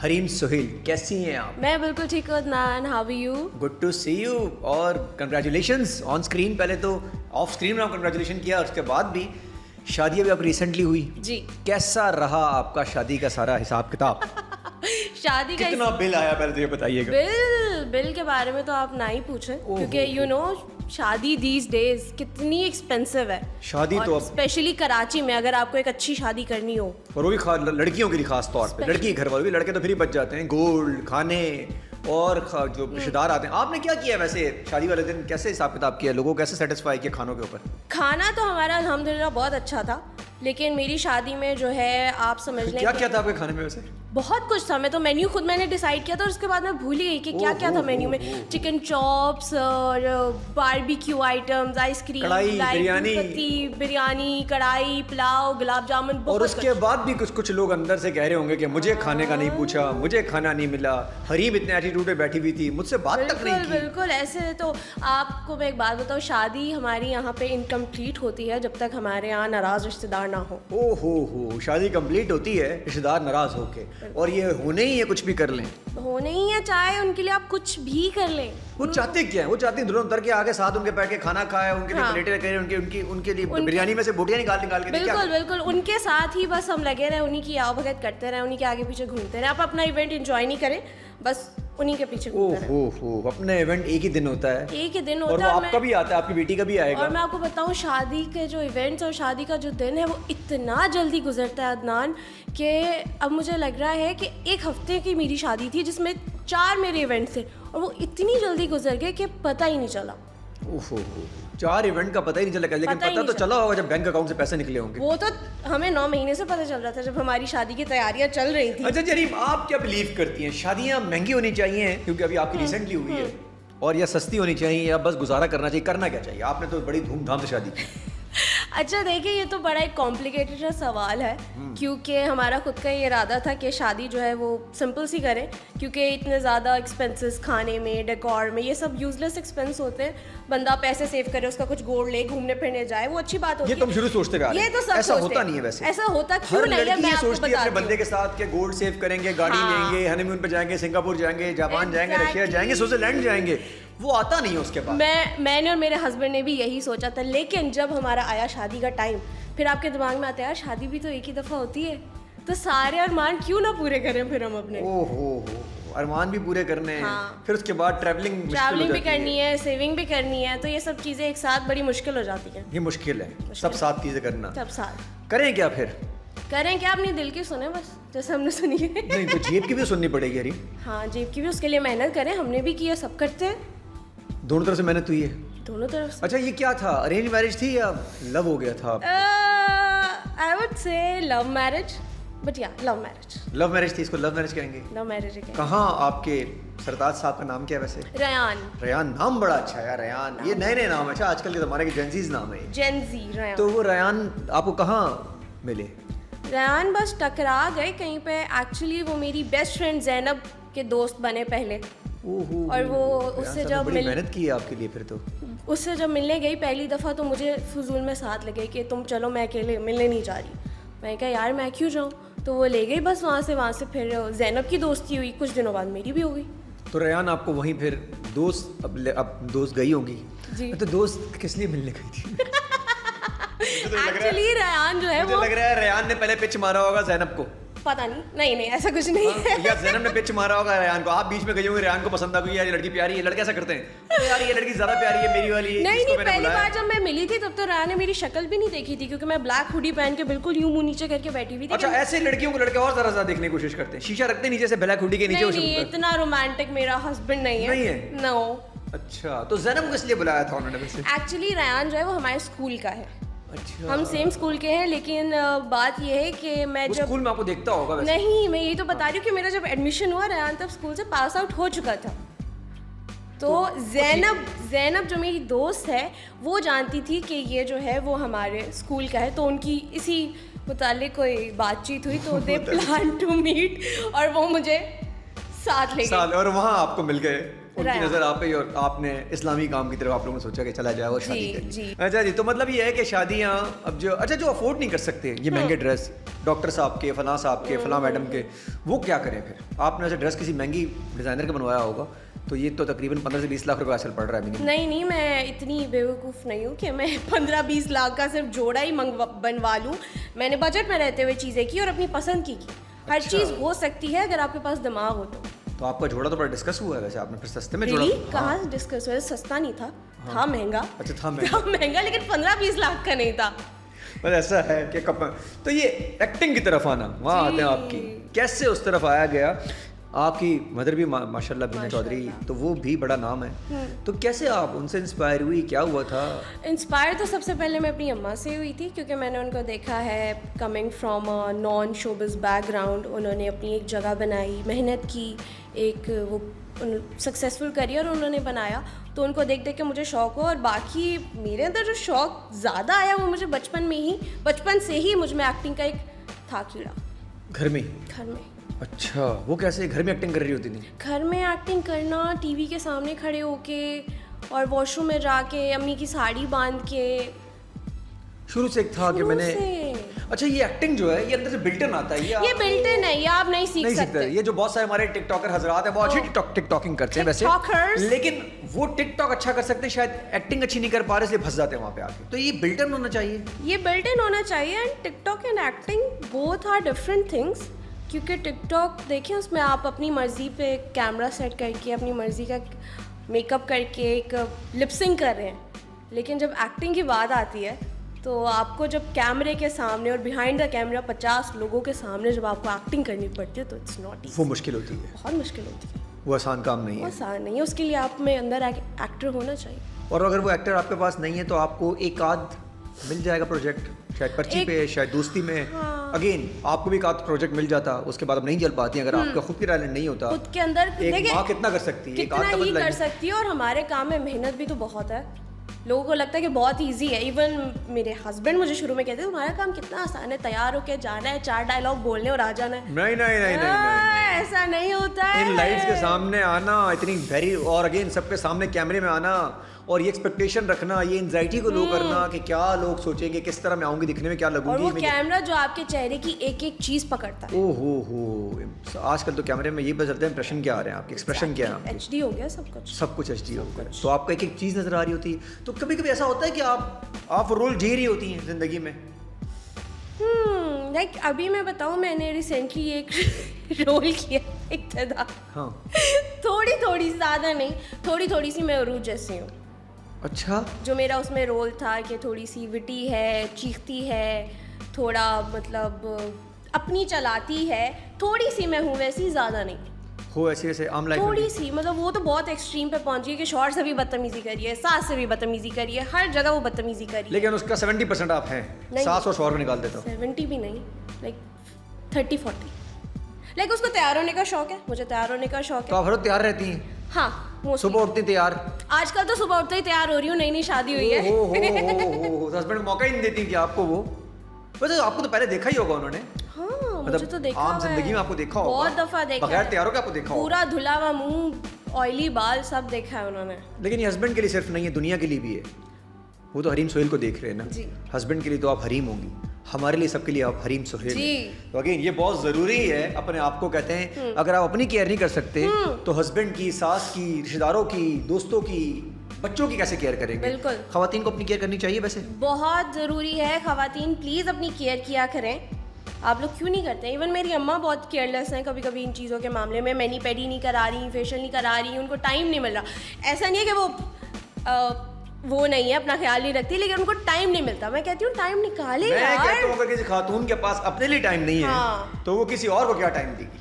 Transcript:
हरीम सुहेल, कैसी हैं आप? मैं बिल्कुल ठीक हूँ Adnan, how are you? Good to see you और कंग्रेचुलेशंस ऑन स्क्रीन। पहले तो ऑफ स्क्रीन में आप कंग्रेचुलेशन किया और उसके बाद भी शादी अभी आप रिसेंटली हुई जी। कैसा रहा आपका शादी का सारा हिसाब किताब? शादी का कितना बिल आया पहले तो ये बताइएगा। बिल के बारे में तो आप ना ही पूछें, क्योंकि यू नो शादी दीज डेज कितनी एक्सपेंसिव है। शादी तो अब स्पेशली कराची में अगर आपको एक अच्छी शादी करनी हो, और वो भी लड़कियों के लिए खास तौर पे, लड़की घर वालों भी, लड़के तो फिर ही बच जाते हैं। गोल्ड, खाने और जो रिश्तेदार आते हैं। आपने क्या किया वैसे शादी वाले दिन? कैसे हिसाब किताब किया? लोगों को कैसे सेटिस्फाई किया खानों के ऊपर? खाना तो हमारा अल्हम्दुलिल्लाह बहुत अच्छा था, लेकिन मेरी शादी में जो है आप समझ लें क्या क्या था आपके खाने में वैसे? बहुत कुछ था। मैं तो मेन्यू खुद मैंने डिसाइड किया था और उसके बाद मैं भूल ही गई कि क्या क्या था मेन्यू में। चिकन चॉप्स और बारबेक्यू आइटम्स, आइसक्रीम, बिरयानी, कढ़ाई, पुलाव, गुलाब जामुन, और उसके बाद भी कुछ लोग अंदर से कह रहे होंगे कि मुझे खाने का नहीं पूछा, मुझे खाना नहीं मिला। हरीम इतने एटीट्यूड में बैठी हुई थी, मुझसे बात तक नहीं की। बिल्कुल ऐसे तो आपको मैं एक बात बताऊँ, शादी हमारी यहाँ पे इनकम्प्लीट होती है जब तक हमारे यहाँ नाराज रिश्तेदार ना हो। ओहो, शादी कंप्लीट होती है रिश्तेदार नाराज होके, और ये होने ही है कुछ भी कर लें। होने ही है, चाहे उनके लिए आप कुछ भी कर लें। वो चाहते क्या है? वो चाहते हैं दुल्हन उतर के आगे साथ उनके बैठ के खाना खाए, उनके लिए प्लेटें रखे, उनके लिए बिरयानी में से बोटियां निकाल के। बिल्कुल उनके साथ ही बस हम लगे रहे, उन्हीं की आवभगत करते रहे, उन्हीं के आगे पीछे घूमते रहे। आप अपना इवेंट एंजॉय नहीं करें, बस उन्हीं के पीछे घूमते रहे। अपने इवेंट एक ही दिन होता है, एक ही दिन होता है, और वो आपका भी आता है, आपकी बेटी का भी आएगा। और मैं आपको बताऊं, शादी के जो इवेंट्स और शादी का जो दिन है वो इतना जल्दी गुजरता है अदनान, कि अब मुझे लग रहा है कि एक हफ्ते की मेरी शादी थी जिसमें 4 मेरे इवेंट्स थे, और वो इतनी जल्दी गुजर गए कि पता ही नहीं चला। 4 इवेंट का पता ही नहीं चला, लेकिन पता तो चला होगा जब बैंक अकाउंट से पैसे निकले होंगे। वो तो हमें 9 महीने से पता चल रहा था जब हमारी शादी की तैयारियां चल रही थी। अच्छा जरीब, आप क्या बिलीव करती हैं, शादियां महंगी होनी चाहिए क्योंकि अभी आपकी रिसेंटली हुई है, और या सस्ती होनी चाहिए, या बस गुजारा करना चाहिए? करना क्या चाहिए? आपने तो बड़ी धूमधाम से शादी की। अच्छा देखिए, ये तो बड़ा एक कॉम्प्लिकेटेड सवाल है, क्योंकि हमारा खुद का ये इरादा था कि शादी जो है वो सिंपल सी करें, क्योंकि इतने ज़्यादा एक्सपेंसेस खाने में, डेकोर में, ये सब यूजलेस एक्सपेंस होते हैं। बंदा पैसे सेव करे, उसका कुछ गोल्ड ले, घूमने फिरने जाए, वो अच्छी बात होती है। ये तुम शुरू सोचते आ रहे हो। ये तो सब ऐसा होता नहीं है वैसे। ऐसा होता क्यों नहीं है? मैं आपको सोचती है अपने बंदे के साथ के गोल्ड सेव करेंगे, गाड़ी लेंगे, हनीमून पे जाएंगे, सिंगापुर जाएंगे, जापान जाएंगे, रशिया जाएंगे, स्विट्जरलैंड जाएंगे। वो आता नहीं है उसके बाद। मैंने और मेरे हस्बैंड ने भी यही सोचा था, लेकिन जब हमारा आया शादी का टाइम, फिर आपके दिमाग में आता है यार शादी भी तो एक ही दफ़ा होती है, तो सारे अरमान क्यों ना पूरे करें फिर हम अपने। अरमान भी पूरे करने हैं। हाँ। फिर उसके बाद ट्रैवलिंग भी करनी है, सेविंग भी करनी है, तो ये सब चीज़ें एक साथ बड़ी मुश्किल हो जाती हैं। ये मुश्किल है, सब साथ चीज़ें करना। सब साथ करें क्या फिर? करें क्या? अपनी दिल की सुने बस, जैसे हमने सुनी है। नहीं तो जेब की भी सुननी पड़ेगी यार। हाँ, जेब की भी, उसके लिए मेहनत करें, हमने भी किया, सब करते हैं। दोनों तरफ से मेहनत हुई है? दोनों तरफ से। अच्छा ये क्या था, अरेंज मैरिज थी या लव हो गया था? I would say love marriage, but या लव मैरिज। लव मैरिज थी, इसको लव मैरिज कहेंगे? लव मैरिज है। कहाँ आपके सरताज साहब का नाम क्या है वैसे? रयान। नाम बड़ा अच्छा है यार, रयान। ये नए नाम है। अच्छा, आजकल के ज़माने के जेंजीज नाम है। Gen Z Ryan. तो वो रयान आपको कहाँ मिले? रयान बस टकरा गए कहीं पे। एक्चुअली वो मेरी बेस्ट फ्रेंड ज़ैनब के दोस्त बने पहले। और वो उससे जब मेहनत की है आपके लिए फिर तो। उससे जब मिलने गई पहली दफ़ा, तो मुझे फजूल में साथ लगे कि तुम चलो, मैं अकेले मिलने नहीं जा रही। मैं कहा यार मैं क्यों जाऊँ, तो वो ले गई बस वहाँ से फिर ज़ैनब की दोस्ती हुई, कुछ दिनों बाद मेरी भी हो गई। तो रयान आपको वहीं फिर दोस्त, अब दोस्त गई होगी जी। तो दोस्त किस लिए मिलने गई थी? एक्चुअली रयान जो है, मुझे लग रहा है रयान ने पहले पिच मारा होगा ज़ैनब को। पता नहीं ऐसा कुछ नहीं है। या ज़ैनब ने पिच मारा होगा रयान को, आप बीच में गए होंगे, रयान को पसंद आ गई, यार ये लड़की प्यारी है। लड़के ऐसा करते हैं, तो यार ये लड़की ज़्यादा प्यारी है मेरी वाली। नहीं, पहली बार जब मैं मिली थी तब तो रयान ने मेरी शक्ल भी नहीं देखी थी, क्योंकि मैं ब्लैक हुडी पहन के बिल्कुल यूं मुंह नीचे करके बैठी हुई थी। अच्छा, ऐसे लड़कियों को लड़के और ज़रा देखने की कोशिश करते हैं, शीशा रखते नीचे से ब्लैक हुडी के नीचे। नहीं, इतना रोमांटिक मेरा हस्बैंड नहीं है। नो। अच्छा, तो ज़ैनब को इसलिए बुलाया था उन्होंने वैसे? एक्चुअली रयान जो है वो हमारे स्कूल का है। अच्छा। हम सेम स्कूल के हैं, लेकिन बात ये है कि मैं जब स्कूल में आपको देखता होगा वैसे? नहीं, मैं यही तो बता रही हूँ कि मेरा जब एडमिशन हुआ, रयान तब स्कूल से पास आउट हो चुका था। तो ज़ैनब जो मेरी दोस्त है, वो जानती थी कि ये जो है वो हमारे स्कूल का है, तो उनकी इसी मुतालिक कोई बातचीत हुई, तो दे प्लान टू मीट, और वो मुझे साथ ले गए। और वहाँ आपको मिल गए? उनकी रहा। नजर आप पे और आपने इस्लामी काम की तरफ आप लोगों ने सोचा कि चला जाए और शादी जी, कर ली। जी। अच्छा जी, तो मतलब ये है कि शादियाँ अब जो जो अफोर्ड नहीं कर सकते ये महंगे ड्रेस, डॉक्टर साहब के, फलां साहब के, फलां मैडम के, वो क्या करें फिर? आपने ऐसे ड्रेस किसी महंगी डिज़ाइनर का बनवाया होगा तो ये तो तकरीबन 15 से 20 लाख रुपए आजकल पड़ रहा है मिनिमम। नहीं, मैं इतनी बेवकूफ़ नहीं हूँ कि मैं 15-20 लाख का सिर्फ जोड़ा ही बनवा लूँ। मैंने बजट में रहते हुए चीज़ें की और अपनी पसंद की। हर अच्छा। चीज़ हो सकती है अगर आपके पास दिमाग हो तो आपका जोड़ा तो बड़ा डिस्कस हुआ है वैसे, आपने फिर सस्ते में जोड़ा? Really? कहाँ डिस्कस हुआ? सस्ता नहीं था, था महंगा। अच्छा, था महंगा। लेकिन 15-20 लाख का नहीं था। बस ऐसा है कि तो ये एक्टिंग की तरफ आना, वहाँ आते हैं आपकी, कैसे उस तरफ आया गया? आपकी मदर भी माशाल्लाह बीना चौधरी, तो वो भी बड़ा नाम है, तो कैसे आप उनसे इंस्पायर हुई, क्या हुआ था? इंस्पायर तो सबसे पहले मैं अपनी अम्मा से हुई थी, क्योंकि मैंने उनको देखा है coming from a non showbiz background, उन्होंने अपनी एक जगह बनाई, मेहनत की, एक वो सक्सेसफुल करियर उन्होंने बनाया, तो उनको देख देख के मुझे शौक़ हो। और बाकी मेरे अंदर जो शौक़ ज़्यादा आया वो मुझे बचपन से ही मुझ में एक्टिंग का एक था कीड़ा। घर में? घर में। अच्छा, वो कैसे घर में एक्टिंग कर रही होती थी? घर में एक्टिंग करना, टीवी के सामने खड़े होके और वॉशरूम में जाके अम्मी की साड़ी बांध के। शुरू से एक था कि मैंने अच्छा, ये एक्टिंग जो है ये अंदर से बिल्टन आता है, ये बिल्टन है, ये आप नहीं सीख सकते। ये जो बहुत सारे हमारे टिकटॉकर हजरात हैं वो अच्छी टिकटॉकिंग करते हैं वैसे, लेकिन वो टिकटॉक अच्छा कर सकते हैं, शायद एक्टिंग अच्छी नहीं कर पा रहे इसलिए फंस जाते हैं वहाँ पे आके। तो ये बिल्टन होना चाहिए, ये बिल्टन होना चाहिए। And TikTok and acting both are different things, क्योंकि टिकटॉक देखें उसमें आप अपनी मर्ज़ी पे कैमरा सेट करके अपनी मर्ज़ी का मेकअप करके एक लिपसिंग कर रहे हैं, लेकिन जब एक्टिंग की बात आती है तो आपको जब कैमरे के सामने और बिहाइंड द कैमरा 50 लोगों के सामने जब आपको एक्टिंग करनी पड़ती है तो इट्स नॉट ईज़ी। वो मुश्किल होती है, बहुत मुश्किल होती है, वो आसान काम नहीं है। आसान नहीं है, उसके लिए आप में अंदर एक्टर होना चाहिए। और अगर वो एक्टर आपके पास नहीं है तो आपको एक आध मिल जाएगा प्रोजेक्ट, शायद पर्ची पे, शायद दोस्ती में। हाँ। अगेन आपको भी एक आध प्रोजेक्ट मिल जाता, उसके बाद आप नहीं चल पाती अगर आपका खुद की टैलेंट नहीं होता। खुद के अंदर एक माँ कितना कर सकती है, कितना ही कर सकती है। और हमारे काम में मेहनत भी तो बहुत है। लोगों को लगता है कि बहुत इजी है। इवन मेरे हस्बैंड मुझे शुरू में कहते तुम्हारा काम कितना आसान है, तैयार होके जाना है, 4 डायलॉग बोलने और आ जाना है। नहीं, ऐसा नहीं होता है। इन लाइट्स के सामने आना इतनी वेरी, और अगेन सबके सामने कैमरे में आना और ये एक्सपेक्टेशन रखना, ये एंजाइटी को लो करना कि क्या लोग सोचेंगे, किस तरह मैं आऊंगी, दिखने में क्या लगूंगी। और वो कैमरा जो आपके चेहरे की एक एक चीज पकड़ता है। ओहो हो, आजकल तो कैमरे में ये पता चलता है इंप्रेशन क्या आ रहे हैं आपके, एक्सप्रेशन क्या है, एचडी हो गया सब कुछ एचडी हो गया, तो आपको एक एक चीज नजर आ रही होती है। तो कभी कभी ऐसा होता है कि आप रोल जी रही होती हैं जिंदगी में। लाइक अभी मैं बताऊं, मैंने रिसेंटली एक रोल किया इब्तिदा। हाँ। थोड़ी ज़्यादा नहीं, थोड़ी सी मैं अरूज जैसी हूँ। अच्छा। जो मेरा उसमें रोल था कि थोड़ी सी विटी है, चीखती है, थोड़ा मतलब अपनी चलाती है, थोड़ी सी मैं हूँ वैसी, ज़्यादा नहीं हो ऐसे आम लाइफ थोड़ी सी। मतलब वो तो बहुत एक्सट्रीम पे पहुंच गई कि शौहर से भी बदतमीजी करिए, सास से भी बदतमीजी करिए, हर जगह वो बदतमीजी करिए। लेकिन उसका 70% आप हैं, सास और शौहर को निकाल देता हूँ। 70 भी नहीं, लाइक 30-40। लाइक उसको तैयार होने का शौक है, मुझे तैयार होने का शौक है। तो आप हर रोज तैयार रहती हैं? हाँ, सुबह उठती तैयार? आजकल तो सुबह उठते ही तैयार हो रही हूँ, नई शादी हुई है। हो हस्बैंड मौका ही नहीं देती कि आपको वो, वैसे आपको तो पहले देखा ही होगा उन्होंने। मुझे तो देखा आम जिंदगी में आपको देखा होगा, बहुत दफा देखा, बगैर तैयार होकर आपको देखा होगा, पूरा धुला हुआ मुंह, ऑयली बाल, सब देखा है उन्होंने। लेकिन ये हस्बैंड के लिए सिर्फ नहीं है, दुनिया के लिए भी है। वो तो हरीम सोहेल को देख रहे हैं ना, हस्बैंड के लिए तो आप हरीम होंगी, हमारे लिए सबके लिए आप हरीम सोहेल। तो अगेन ये बहुत जरूरी है अपने आप को, कहते हैं अगर आप अपनी केयर नहीं कर सकते तो हस्बैंड की, सास की, रिश्तेदारों की, दोस्तों की, बच्चों की कैसे केयर करेंगे? बिल्कुल, खवातीन को अपनी केयर करनी चाहिए। वैसे बहुत ज़रूरी है, खवातीन प्लीज़ अपनी केयर किया करें। आप लोग क्यों नहीं करते हैं? इवन मेरी अम्मा बहुत केयरलेस हैं कभी कभी इन चीज़ों के मामले में। मैनी पेडी नहीं करा रही, फेशियल नहीं करा रही, उनको टाइम नहीं मिल रहा। ऐसा नहीं है कि वो नहीं है, अपना ख्याल नहीं रखती, लेकिन उनको टाइम नहीं मिलता। मैं कहती हूँ टाइम निकाले यार। मैं कहता हूँ अगर किसी खातून के पास अपने लिए टाइम नहीं है तो वो किसी और को क्या टाइम देगी?